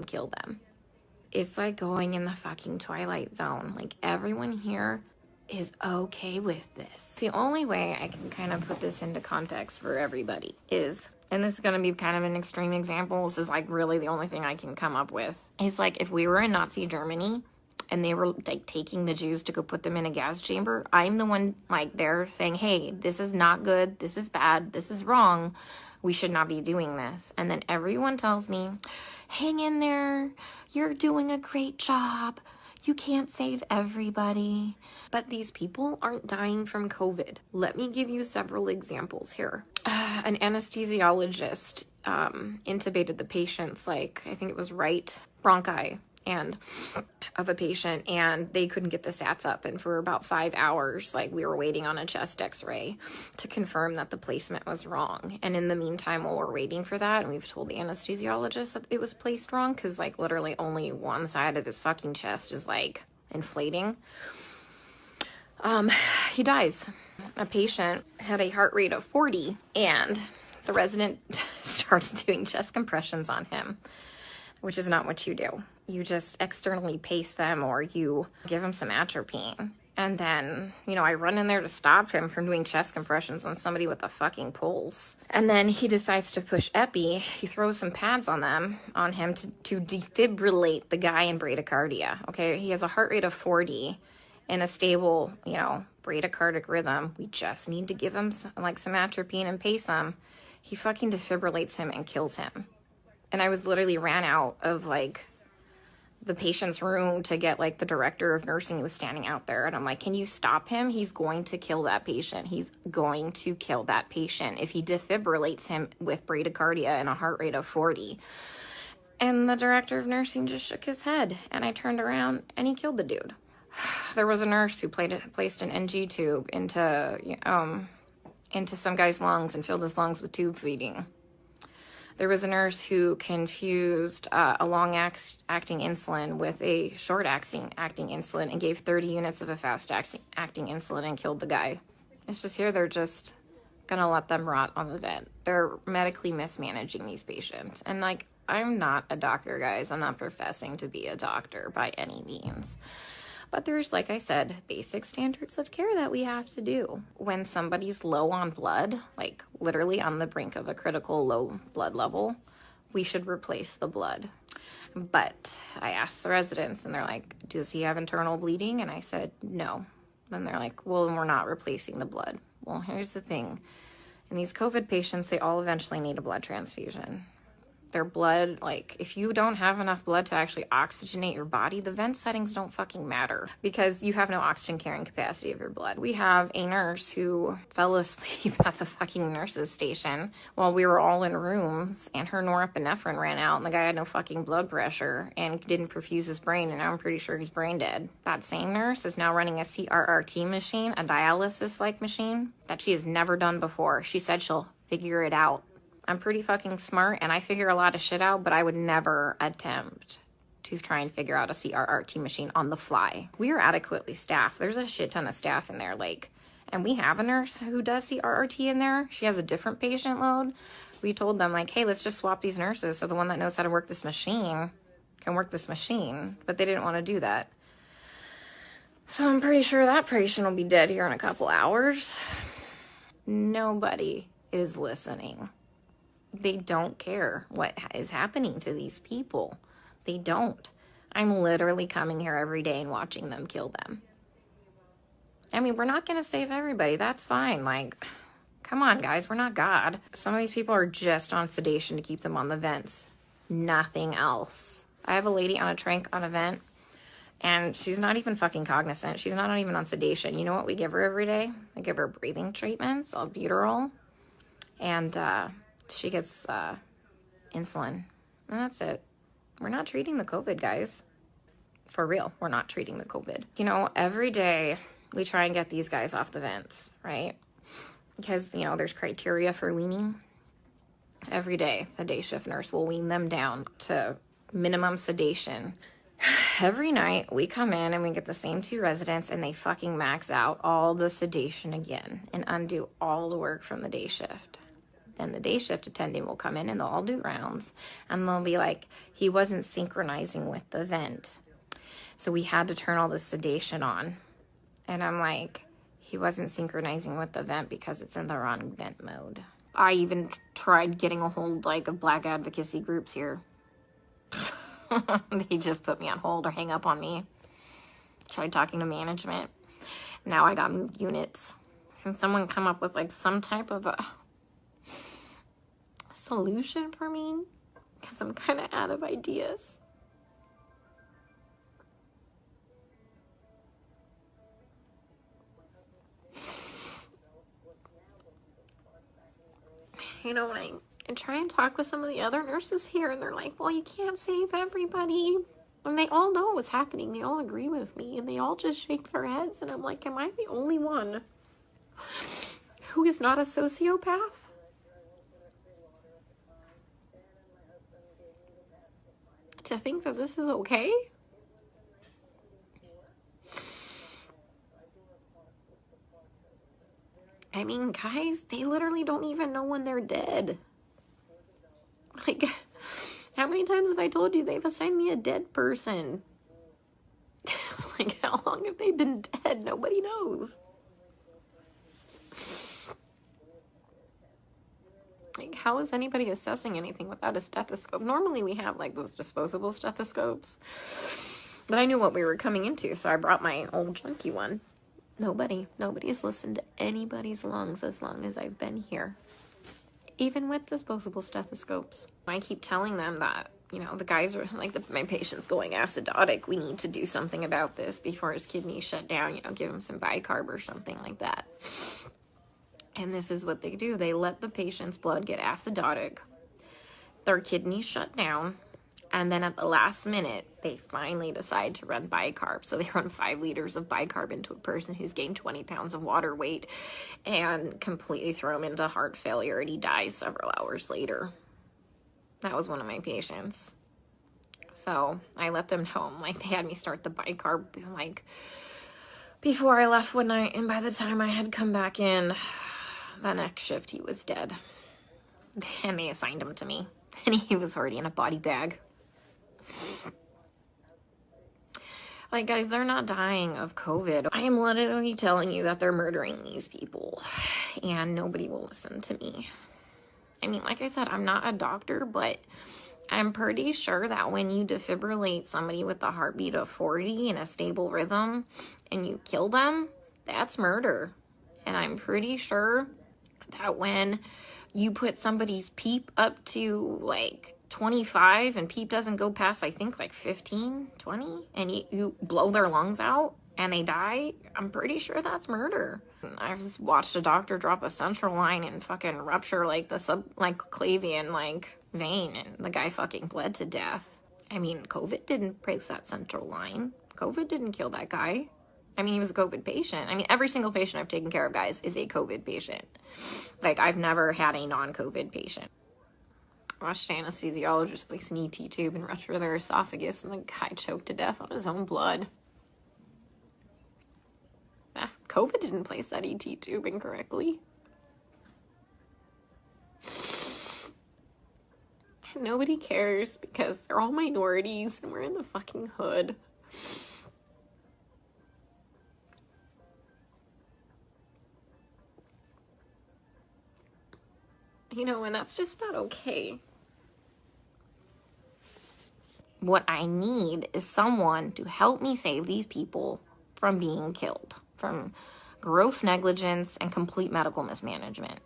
kill them. It's like going in the fucking Twilight Zone. Like, everyone here is okay with this. The only way I can kind of put this into context for everybody is, and this is going to be kind of an extreme example, this is like really the only thing I can come up with, is like if we were in Nazi Germany and they were like taking the Jews to go put them in a gas chamber, I'm the one like there saying, hey, this is not good, this is bad, this is wrong, we should not be doing this. And then everyone tells me, hang in there, you're doing a great job, you can't save everybody. But these people aren't dying from COVID. Let me give you several examples here. An anesthesiologist intubated the patient's, like, I think it was right bronchi and of a patient, and they couldn't get the sats up, and for about 5 hours, like, we were waiting on a chest x-ray to confirm that the placement was wrong. And in the meantime, while we're waiting for that, and we've told the anesthesiologist that it was placed wrong, because like literally only one side of his fucking chest is like inflating, he dies. A patient had a heart rate of 40, and the resident started doing chest compressions on him, which is not what you do. You just externally pace them, or you give them some atropine. And then, you know, I run in there to stop him from doing chest compressions on somebody with a fucking pulse. And then he decides to push epi. He throws some pads on him to defibrillate the guy in bradycardia. Okay, he has a heart rate of 40 and a stable, you know, bradycardic rhythm. We just need to give him some atropine and pace him. He fucking defibrillates him and kills him. And I was literally ran out of like the patient's room to get like the director of nursing who was standing out there. And I'm like, can you stop him? He's going to kill that patient. He's going to kill that patient if he defibrillates him with bradycardia and a heart rate of 40. And the director of nursing just shook his head. And I turned around and he killed the dude. There was a nurse who placed an NG tube into some guy's lungs and filled his lungs with tube feeding. There was a nurse who confused a long-acting insulin with a short-acting insulin and gave 30 units of a fast-acting insulin and killed the guy. It's just here they're just going to let them rot on the vent. They're medically mismanaging these patients. And, like, I'm not a doctor, guys. I'm not professing to be a doctor by any means. But there's, like I said, basic standards of care that we have to do. When somebody's low on blood, like literally on the brink of a critical low blood level, we should replace the blood. But I asked the residents and they're like, does he have internal bleeding? And I said, no. Then they're like, well, then we're not replacing the blood. Well, here's the thing. In these COVID patients, they all eventually need a blood transfusion. Their blood, like, if you don't have enough blood to actually oxygenate your body, the vent settings don't fucking matter because you have no oxygen carrying capacity of your blood. We have a nurse who fell asleep at the fucking nurse's station while we were all in rooms, and her norepinephrine ran out, and the guy had no fucking blood pressure and didn't perfuse his brain, and now I'm pretty sure he's brain dead. That same nurse is now running a CRRT machine, a dialysis-like machine, that she has never done before. She said she'll figure it out. I'm pretty fucking smart and I figure a lot of shit out, but I would never attempt to try and figure out a CRRT machine on the fly. We are adequately staffed. There's a shit ton of staff in there, like, and we have a nurse who does CRRT in there. She has a different patient load. We told them, like, hey, let's just swap these nurses so the one that knows how to work this machine can work this machine, but they didn't want to do that. So I'm pretty sure that patient will be dead here in a couple hours. Nobody is listening. They don't care what is happening to these people. They don't. I'm literally coming here every day and watching them kill them. I mean, we're not going to save everybody. That's fine. Like, come on, guys. We're not God. Some of these people are just on sedation to keep them on the vents. Nothing else. I have a lady on a tranq on a vent, and she's not even fucking cognizant. She's not even on sedation. You know what we give her every day? We give her breathing treatments, albuterol, and she gets insulin, and that's it. We're not treating the COVID, guys. For real, we're not treating the COVID. You know, every day we try and get these guys off the vents, right? Because, you know, there's criteria for weaning. Every day, the day shift nurse will wean them down to minimum sedation. Every night we come in and we get the same 2 residents and they fucking max out all the sedation again and undo all the work from the day shift. Then the day shift attendant will come in and they'll all do rounds. And they'll be like, he wasn't synchronizing with the vent. So we had to turn all the sedation on. And I'm like, he wasn't synchronizing with the vent because it's in the wrong vent mode. I even tried getting a hold like of Black advocacy groups here. They just put me on hold or hang up on me. Tried talking to management. Now I got moved units. Can someone come up with like some type of a solution for me? Because I'm kind of out of ideas. You know, when I try and talk with some of the other nurses here, and they're like, well, you can't save everybody. And they all know what's happening. They all agree with me, and they all just shake their heads. And I'm like, am I the only one who is not a sociopath? To think that this is okay? I mean, guys, they literally don't even know when they're dead. Like, how many times have I told you they've assigned me a dead person? Like, how long have they been dead? Nobody knows. Like, how is anybody assessing anything without a stethoscope? Normally we have, like, those disposable stethoscopes. But I knew what we were coming into, so I brought my old junky one. Nobody has listened to anybody's lungs as long as I've been here. Even with disposable stethoscopes. I keep telling them that, you know, the guys are, like, my patient's going acidotic. We need to do something about this before his kidneys shut down. You know, give him some bicarb or something like that. And this is what they do. They let the patient's blood get acidotic. Their kidneys shut down. And then at the last minute, they finally decide to run bicarb. So they run 5 liters of bicarb into a person who's gained 20 pounds of water weight and completely throw him into heart failure, and he dies several hours later. That was one of my patients. So I let them know. Like, they had me start the bicarb, like, before I left one night. And by the time I had come back in, the next shift, he was dead. And they assigned him to me. And he was already in a body bag. Like, guys, they're not dying of COVID. I am literally telling you that they're murdering these people, and nobody will listen to me. I mean, like I said, I'm not a doctor, but I'm pretty sure that when you defibrillate somebody with a heartbeat of 40 in a stable rhythm and you kill them, that's murder. And I'm pretty sure that when you put somebody's PEEP up to, like, 25 and PEEP doesn't go past, I think, like 15, 20, and you blow their lungs out and they die, I'm pretty sure that's murder. I've just watched a doctor drop a central line and fucking rupture, like, the subclavian, like, vein, and the guy fucking bled to death. I mean, COVID didn't break that central line. COVID didn't kill that guy. I mean, he was a COVID patient. I mean, every single patient I've taken care of, guys, is a COVID patient. Like, I've never had a non-COVID patient. I watched an anesthesiologist place an ET tube and rupture their esophagus, and the guy choked to death on his own blood. COVID didn't place that ET tube incorrectly. Nobody cares because they're all minorities and we're in the fucking hood. You know, and that's just not okay. What I need is someone to help me save these people from being killed, from gross negligence and complete medical mismanagement.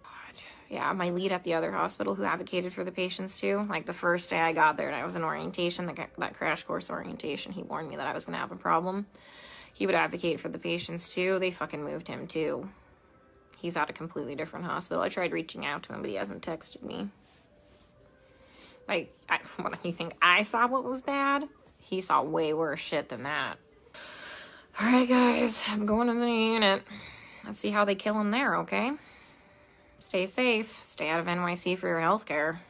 Yeah, my lead at the other hospital who advocated for the patients too, like the first day I got there and I was in orientation, that crash course orientation, he warned me that I was going to have a problem. He would advocate for the patients too. They fucking moved him too. He's at a completely different hospital. I tried reaching out to him, but he hasn't texted me. Like, what, you think I saw what was bad? He saw way worse shit than that. Alright, guys, I'm going to the unit. Let's see how they kill him there, okay? Stay safe. Stay out of NYC for your health care.